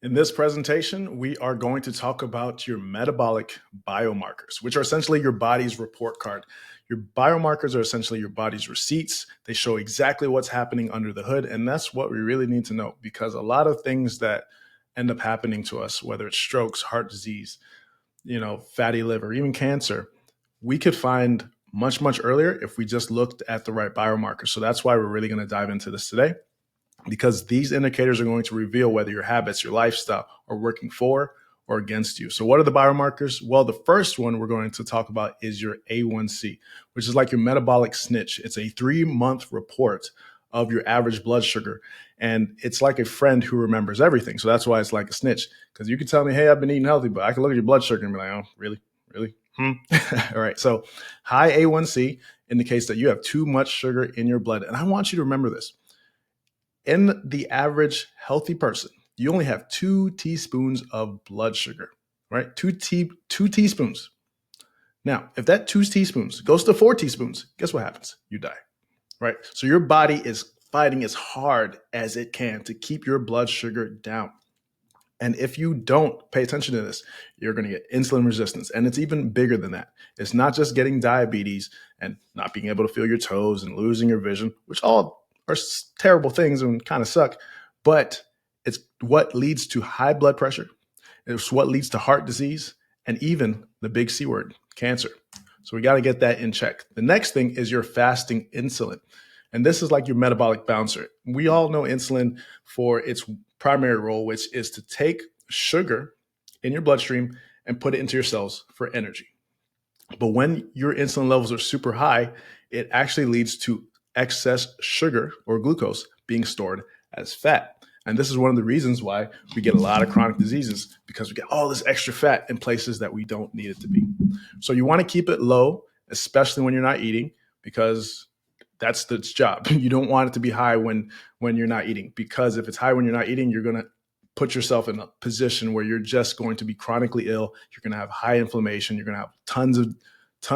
In this presentation, we are going to talk about your metabolic biomarkers, which are essentially your body's report card. Your biomarkers are essentially your body's receipts. They show exactly what's happening under the hood. And that's what we really need to know, because a lot of things that end up happening to us, whether it's strokes, heart disease, fatty liver, even cancer, we could find much, much earlier if we just looked at the right biomarkers. So that's why we're really going to dive into this today, because these indicators are going to reveal whether your habits, your lifestyle are working for or against you. So what are the biomarkers? Well, the first one we're going to talk about is your A1C, which is like your metabolic snitch. It's a 3-month report of your average blood sugar. And it's like a friend who remembers everything. So that's why it's like a snitch, because you can tell me, hey, I've been eating healthy, but I can look at your blood sugar and be like, oh, really? All right. So high A1C indicates that you have too much sugar in your blood. And I want you to remember this. In the average healthy person, you only have 2 teaspoons of blood sugar, right? Two teaspoons. Now, if that 2 teaspoons goes to 4 teaspoons, guess what happens? You die, right? So your body is fighting as hard as it can to keep your blood sugar down. And if you don't pay attention to this, you're going to get insulin resistance. And it's even bigger than that. It's not just getting diabetes and not being able to feel your toes and losing your vision, which all are terrible things and kind of suck, but it's what leads to high blood pressure. It's what leads to heart disease and even the big C word, cancer. So we got to get that in check. The next thing is your fasting insulin. And this is like your metabolic bouncer. We all know insulin for its primary role, which is to take sugar in your bloodstream and put it into your cells for energy. But when your insulin levels are super high, it actually leads to excess sugar or glucose being stored as fat. And this is one of the reasons why we get a lot of chronic diseases, because we get all this extra fat in places that we don't need it to be. So you want to keep it low, especially when you're not eating, because that's its job. You don't want it to be high when you're not eating, because if it's high when you're not eating, you're going to put yourself in a position where you're just going to be chronically ill. You're going to have high inflammation. You're going to have tons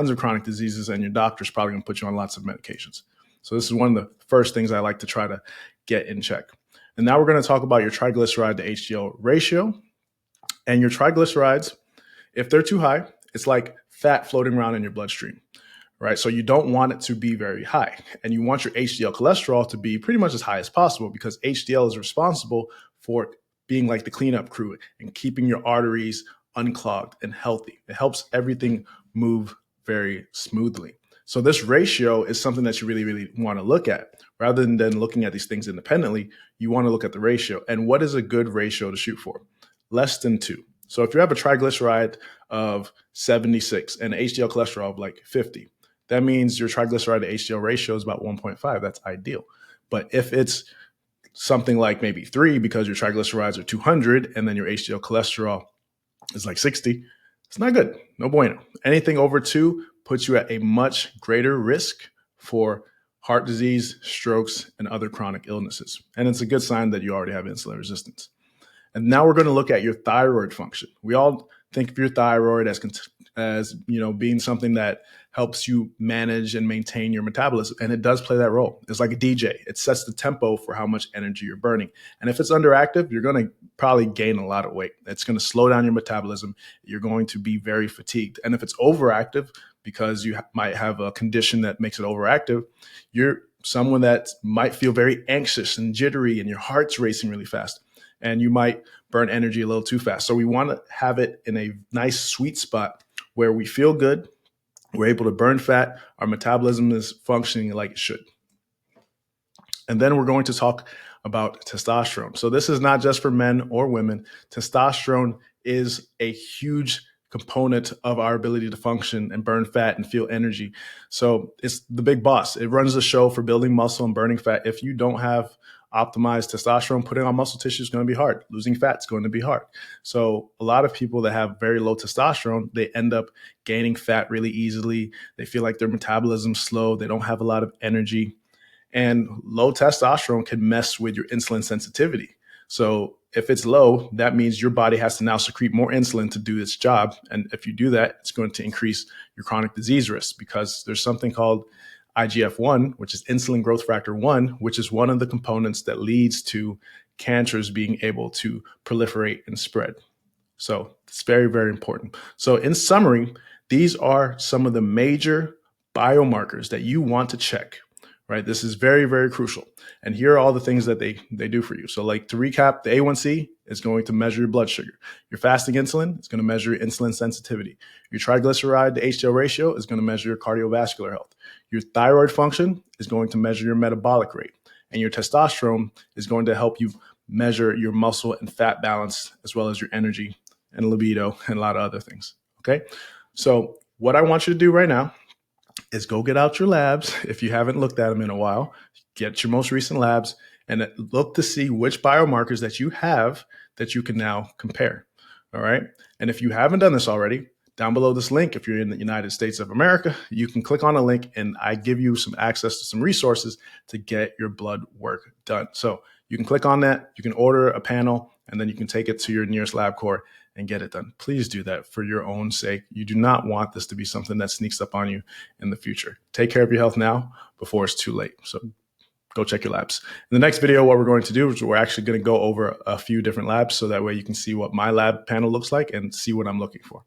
of chronic diseases, and your doctor's probably going to put you on lots of medications. So this is one of the first things I like to try to get in check. And now we're going to talk about your triglyceride to HDL ratio. And your triglycerides, if they're too high, it's like fat floating around in your bloodstream, right? So you don't want it to be very high. And you want your HDL cholesterol to be pretty much as high as possible, because HDL is responsible for being like the cleanup crew and keeping your arteries unclogged and healthy. It helps everything move very smoothly. So this ratio is something that you really, really want to look at. Rather than looking at these things independently, you want to look at the ratio. And what is a good ratio to shoot for? Less than 2. So if you have a triglyceride of 76 and HDL cholesterol of like 50, that means your triglyceride to HDL ratio is about 1.5. That's ideal. But if it's something like maybe 3 because your triglycerides are 200 and then your HDL cholesterol is like 60, it's not good. No bueno. Anything over 2 puts you at a much greater risk for heart disease, strokes, and other chronic illnesses. And it's a good sign that you already have insulin resistance. And now we're going to look at your thyroid function. We all think of your thyroid as being something that helps you manage and maintain your metabolism. And it does play that role. It's like a DJ. It sets the tempo for how much energy you're burning. And if it's underactive, you're going to probably gain a lot of weight. It's going to slow down your metabolism. You're going to be very fatigued. And if it's overactive, because you might have a condition that makes it overactive, you're someone that might feel very anxious and jittery and your heart's racing really fast. And you might burn energy a little too fast. So we want to have it in a nice sweet spot where we feel good, we're able to burn fat, our metabolism is functioning like it should. And then we're going to talk about testosterone. So this is not just for men or women. Testosterone is a huge component of our ability to function and burn fat and feel energy. So it's the big boss. It runs the show for building muscle and burning fat. If you don't have optimized testosterone, putting on muscle tissue is going to be hard. Losing fat is going to be hard. So a lot of people that have very low testosterone, they end up gaining fat really easily. They feel like their metabolism's slow. They don't have a lot of energy. And low testosterone can mess with your insulin sensitivity. So if it's low, that means your body has to now secrete more insulin to do its job. And if you do that, it's going to increase your chronic disease risk, because there's something called IGF-1, which is insulin growth factor 1, which is one of the components that leads to cancers being able to proliferate and spread. So it's very, very important. So in summary, these are some of the major biomarkers that you want to check, right? This is very, very crucial. And here are all the things that they do for you. So like to recap, the A1C is going to measure your blood sugar. Your fasting insulin is going to measure your insulin sensitivity. Your triglyceride to HDL ratio is going to measure your cardiovascular health. Your thyroid function is going to measure your metabolic rate. And your testosterone is going to help you measure your muscle and fat balance, as well as your energy and libido and a lot of other things. Okay. So what I want you to do right now is go get out your labs. If you haven't looked at them in a while, get your most recent labs and look to see which biomarkers that you have that you can now compare. All right. And if you haven't done this already, down below this link, if you're in the United States of America, you can click on a link and I give you some access to some resources to get your blood work done. So you can click on that, you can order a panel, and then you can take it to your nearest LabCorp and get it done. Please do that for your own sake. You do not want this to be something that sneaks up on you in the future. Take care of your health now before it's too late. So go check your labs. In the next video, what we're going to do is we're actually going to go over a few different labs so that way you can see what my lab panel looks like and see what I'm looking for.